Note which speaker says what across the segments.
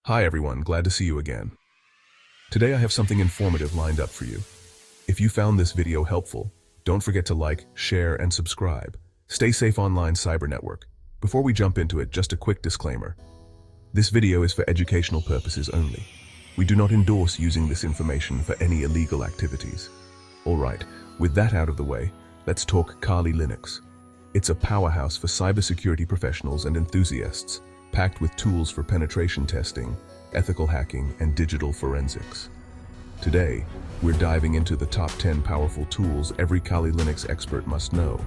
Speaker 1: Hi everyone, glad to see you again. Today I have something informative lined up for you. If you found this video helpful, don't forget to like, share, and subscribe. Stay safe online, cyber network. Before we jump into it, just a quick disclaimer. This video is for educational purposes only. We do not endorse using this information for any illegal activities. Alright, with that out of the way, let's talk Kali Linux. It's a powerhouse for cybersecurity professionals and enthusiasts, packed with tools for penetration testing, ethical hacking, and digital forensics. Today, we're diving into the top 10 powerful tools every Kali Linux expert must know.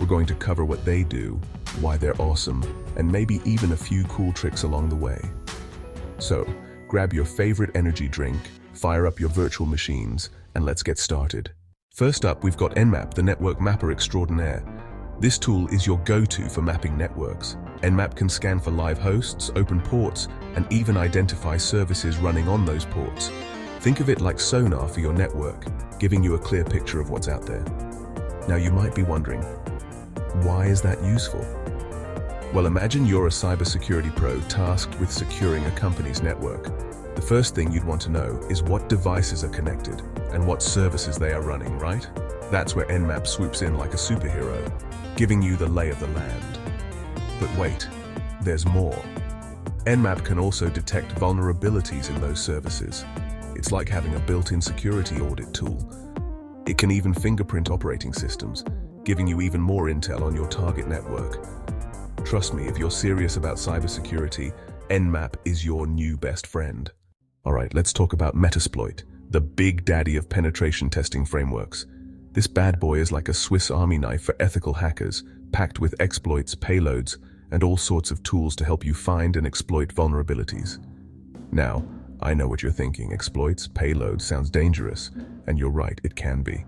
Speaker 1: We're going to cover what they do, why they're awesome, and maybe even a few cool tricks along the way. So, grab your favorite energy drink, fire up your virtual machines, and let's get started. First up, we've got Nmap, the network mapper extraordinaire. This tool is your go-to for mapping networks. Nmap can scan for live hosts, open ports, and even identify services running on those ports. Think of it like sonar for your network, giving you a clear picture of what's out there. Now you might be wondering, why is that useful? Well, imagine you're a cybersecurity pro tasked with securing a company's network. The first thing you'd want to know is what devices are connected and what services they are running, right? That's where Nmap swoops in like a superhero, giving you the lay of the land. But wait, there's more. Nmap can also detect vulnerabilities in those services. It's like having a built-in security audit tool. It can even fingerprint operating systems, giving you even more intel on your target network. Trust me, if you're serious about cybersecurity, Nmap is your new best friend. Alright, let's talk about Metasploit, the big daddy of penetration testing frameworks. This bad boy is like a Swiss Army knife for ethical hackers, packed with exploits, payloads, and all sorts of tools to help you find and exploit vulnerabilities. Now, I know what you're thinking. Exploits, payloads sounds dangerous, and you're right, it can be.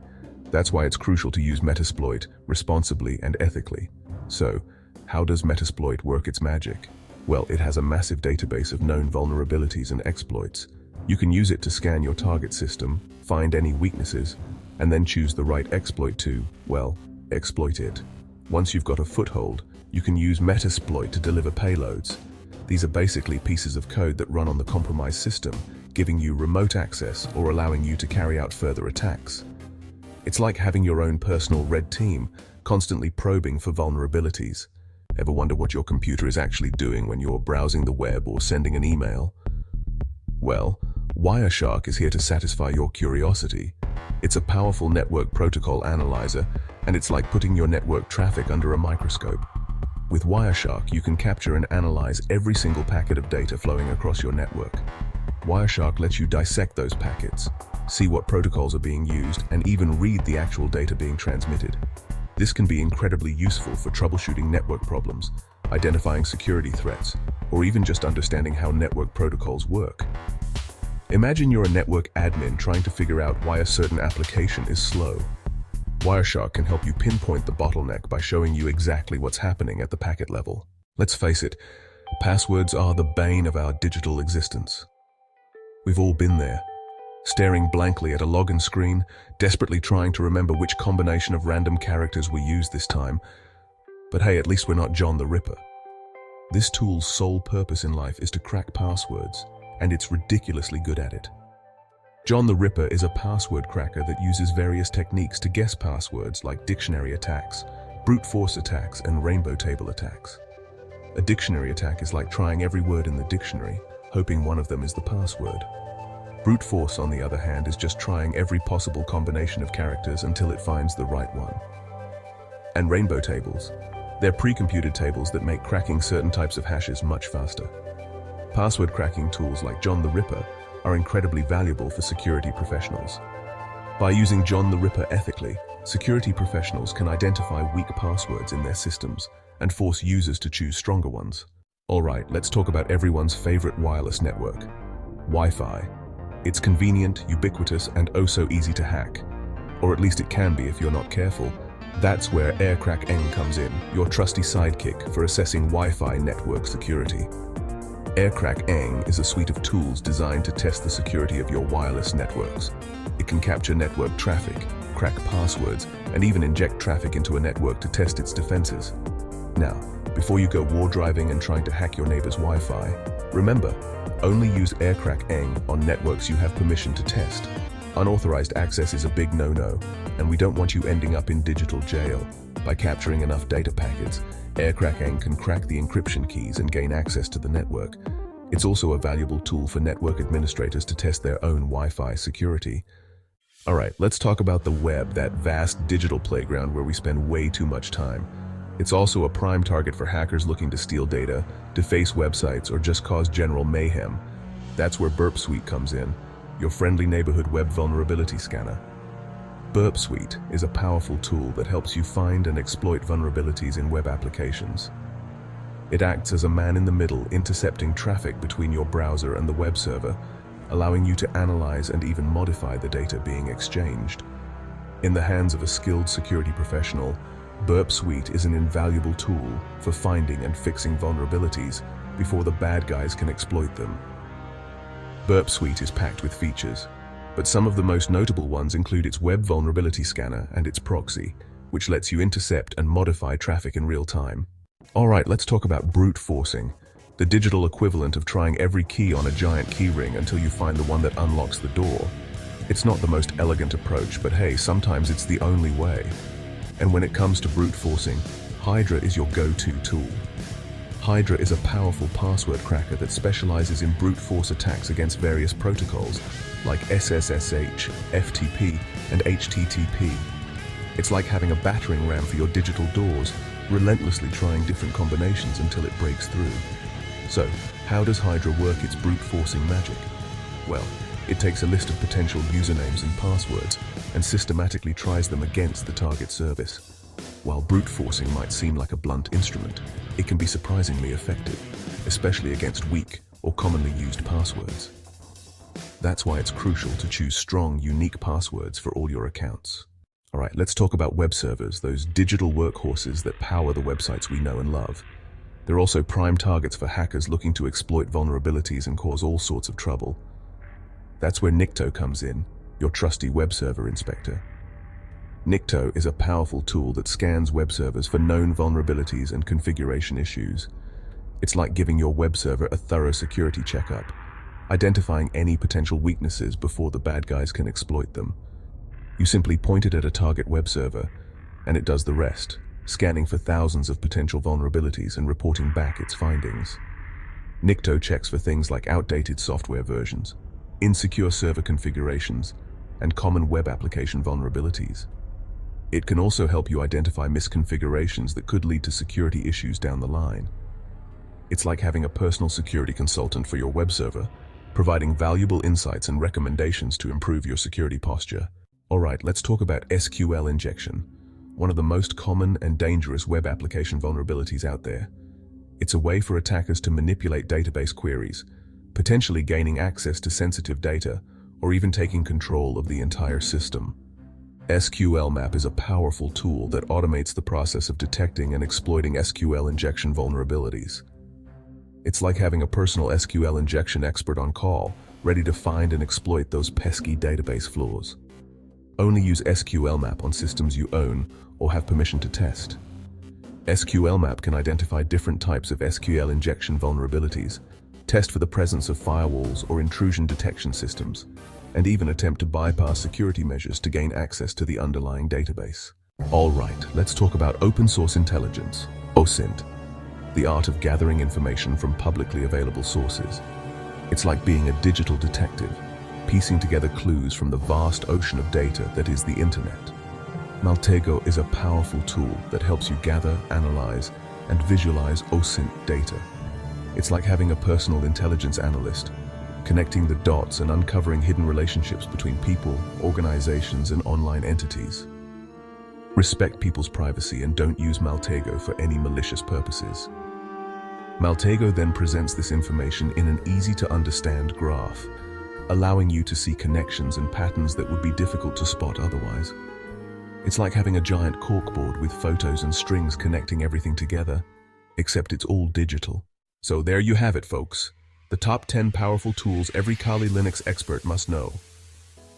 Speaker 1: That's why it's crucial to use Metasploit responsibly and ethically. So, how does Metasploit work its magic? Well, it has a massive database of known vulnerabilities and exploits. You can use it to scan your target system, find any weaknesses, and then choose the right exploit to, well, exploit it. Once you've got a foothold, you can use Metasploit to deliver payloads. These are basically pieces of code that run on the compromised system, giving you remote access or allowing you to carry out further attacks. It's like having your own personal red team, constantly probing for vulnerabilities. Ever wonder what your computer is actually doing when you're browsing the web or sending an email? Well, Wireshark is here to satisfy your curiosity. It's a powerful network protocol analyzer, and it's like putting your network traffic under a microscope. With Wireshark, you can capture and analyze every single packet of data flowing across your network. Wireshark lets you dissect those packets, see what protocols are being used, and even read the actual data being transmitted. This can be incredibly useful for troubleshooting network problems, identifying security threats, or even just understanding how network protocols work. Imagine you're a network admin trying to figure out why a certain application is slow. Wireshark can help you pinpoint the bottleneck by showing you exactly what's happening at the packet level. Let's face it, passwords are the bane of our digital existence. We've all been there, staring blankly at a login screen, desperately trying to remember which combination of random characters we used this time. But hey, at least we're not John the Ripper. This tool's sole purpose in life is to crack passwords, and it's ridiculously good at it. John the Ripper is a password cracker that uses various techniques to guess passwords like dictionary attacks, brute force attacks, and rainbow table attacks. A dictionary attack is like trying every word in the dictionary, hoping one of them is the password. Brute force, on the other hand, is just trying every possible combination of characters until it finds the right one. And rainbow tables. They're pre-computed tables that make cracking certain types of hashes much faster. Password cracking tools like John the Ripper are incredibly valuable for security professionals. By using John the Ripper ethically, security professionals can identify weak passwords in their systems and force users to choose stronger ones. Alright, let's talk about everyone's favorite wireless network, Wi-Fi. It's convenient, ubiquitous, and oh so easy to hack. Or at least it can be if you're not careful. That's where AirCrackEng comes in, your trusty sidekick for assessing Wi-Fi network security. AirCrackEng is a suite of tools designed to test the security of your wireless networks. It can capture network traffic, crack passwords, and even inject traffic into a network to test its defenses. Now, before you go war driving and trying to hack your neighbor's Wi-Fi, remember, Only use aircrack-eng on networks you have permission to test. Unauthorized access is a big no-no, and we don't want you ending up in digital jail. By capturing enough data packets, aircrack-eng can crack the encryption keys and gain access to the network. It's also a valuable tool for network administrators to test their own Wi-Fi security. Alright, let's talk about the web, that vast digital playground where we spend way too much time. It's also a prime target for hackers looking to steal data, deface websites, or just cause general mayhem. That's where Burp Suite comes in, your friendly neighborhood web vulnerability scanner. Burp Suite is a powerful tool that helps you find and exploit vulnerabilities in web applications. It acts as a man in the middle, intercepting traffic between your browser and the web server, allowing you to analyze and even modify the data being exchanged. In the hands of a skilled security professional, Burp Suite is an invaluable tool for finding and fixing vulnerabilities before the bad guys can exploit them. Burp Suite is packed with features, but some of the most notable ones include its web vulnerability scanner and its proxy, which lets you intercept and modify traffic in real time. Alright, let's talk about brute forcing, the digital equivalent of trying every key on a giant keyring until you find the one that unlocks the door. It's not the most elegant approach, but hey, sometimes it's the only way. And when it comes to brute forcing, Hydra is your go-to tool. Hydra is a powerful password cracker that specializes in brute force attacks against various protocols like SSSH, FTP, and HTTP. It's like having a battering ram for your digital doors, relentlessly trying different combinations until it breaks through. So, how does Hydra work its brute forcing magic? Well, it takes a list of potential usernames and passwords and systematically tries them against the target service. While brute forcing might seem like a blunt instrument, it can be surprisingly effective, especially against weak or commonly used passwords. That's why it's crucial to choose strong, unique passwords for all your accounts. Alright, let's talk about web servers, those digital workhorses that power the websites we know and love. They're also prime targets for hackers looking to exploit vulnerabilities and cause all sorts of trouble. That's where Nikto comes in, your trusty web server inspector. Nikto is a powerful tool that scans web servers for known vulnerabilities and configuration issues. It's like giving your web server a thorough security checkup, identifying any potential weaknesses before the bad guys can exploit them. You simply point it at a target web server, and it does the rest, scanning for thousands of potential vulnerabilities and reporting back its findings. Nikto checks for things like outdated software versions, insecure server configurations, and common web application vulnerabilities. It can also help you identify misconfigurations that could lead to security issues down the line. It's like having a personal security consultant for your web server, providing valuable insights and recommendations to improve your security posture. Alright, let's talk about SQL injection, one of the most common and dangerous web application vulnerabilities out there. It's a way for attackers to manipulate database queries, potentially gaining access to sensitive data, or even taking control of the entire system. SQLmap is a powerful tool that automates the process of detecting and exploiting SQL injection vulnerabilities. It's like having a personal SQL injection expert on call, ready to find and exploit those pesky database flaws. Only use SQLmap on systems you own or have permission to test. SQLmap can identify different types of SQL injection vulnerabilities, test for the presence of firewalls or intrusion detection systems, and even attempt to bypass security measures to gain access to the underlying database. Alright, let's talk about open source intelligence, OSINT, the art of gathering information from publicly available sources. It's like being a digital detective, piecing together clues from the vast ocean of data that is the internet. Maltego is a powerful tool that helps you gather, analyze, and visualize OSINT data. It's like having a personal intelligence analyst, connecting the dots and uncovering hidden relationships between people, organizations, and online entities. Respect people's privacy and don't use Maltego for any malicious purposes. Maltego then presents this information in an easy-to-understand graph, allowing you to see connections and patterns that would be difficult to spot otherwise. It's like having a giant corkboard with photos and strings connecting everything together, except it's all digital. So there you have it, folks. The top 10 powerful tools every Kali Linux expert must know.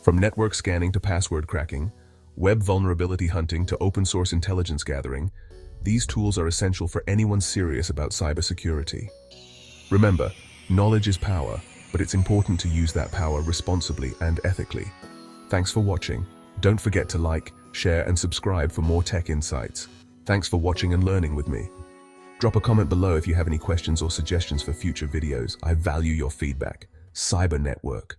Speaker 1: From network scanning to password cracking, web vulnerability hunting to open source intelligence gathering, these tools are essential for anyone serious about cybersecurity. Remember, knowledge is power, but it's important to use that power responsibly and ethically. Thanks for watching. Don't forget to like, share, and subscribe for more tech insights. Thanks for watching and learning with me. Drop a comment below if you have any questions or suggestions for future videos. I value your feedback. Cyber Network.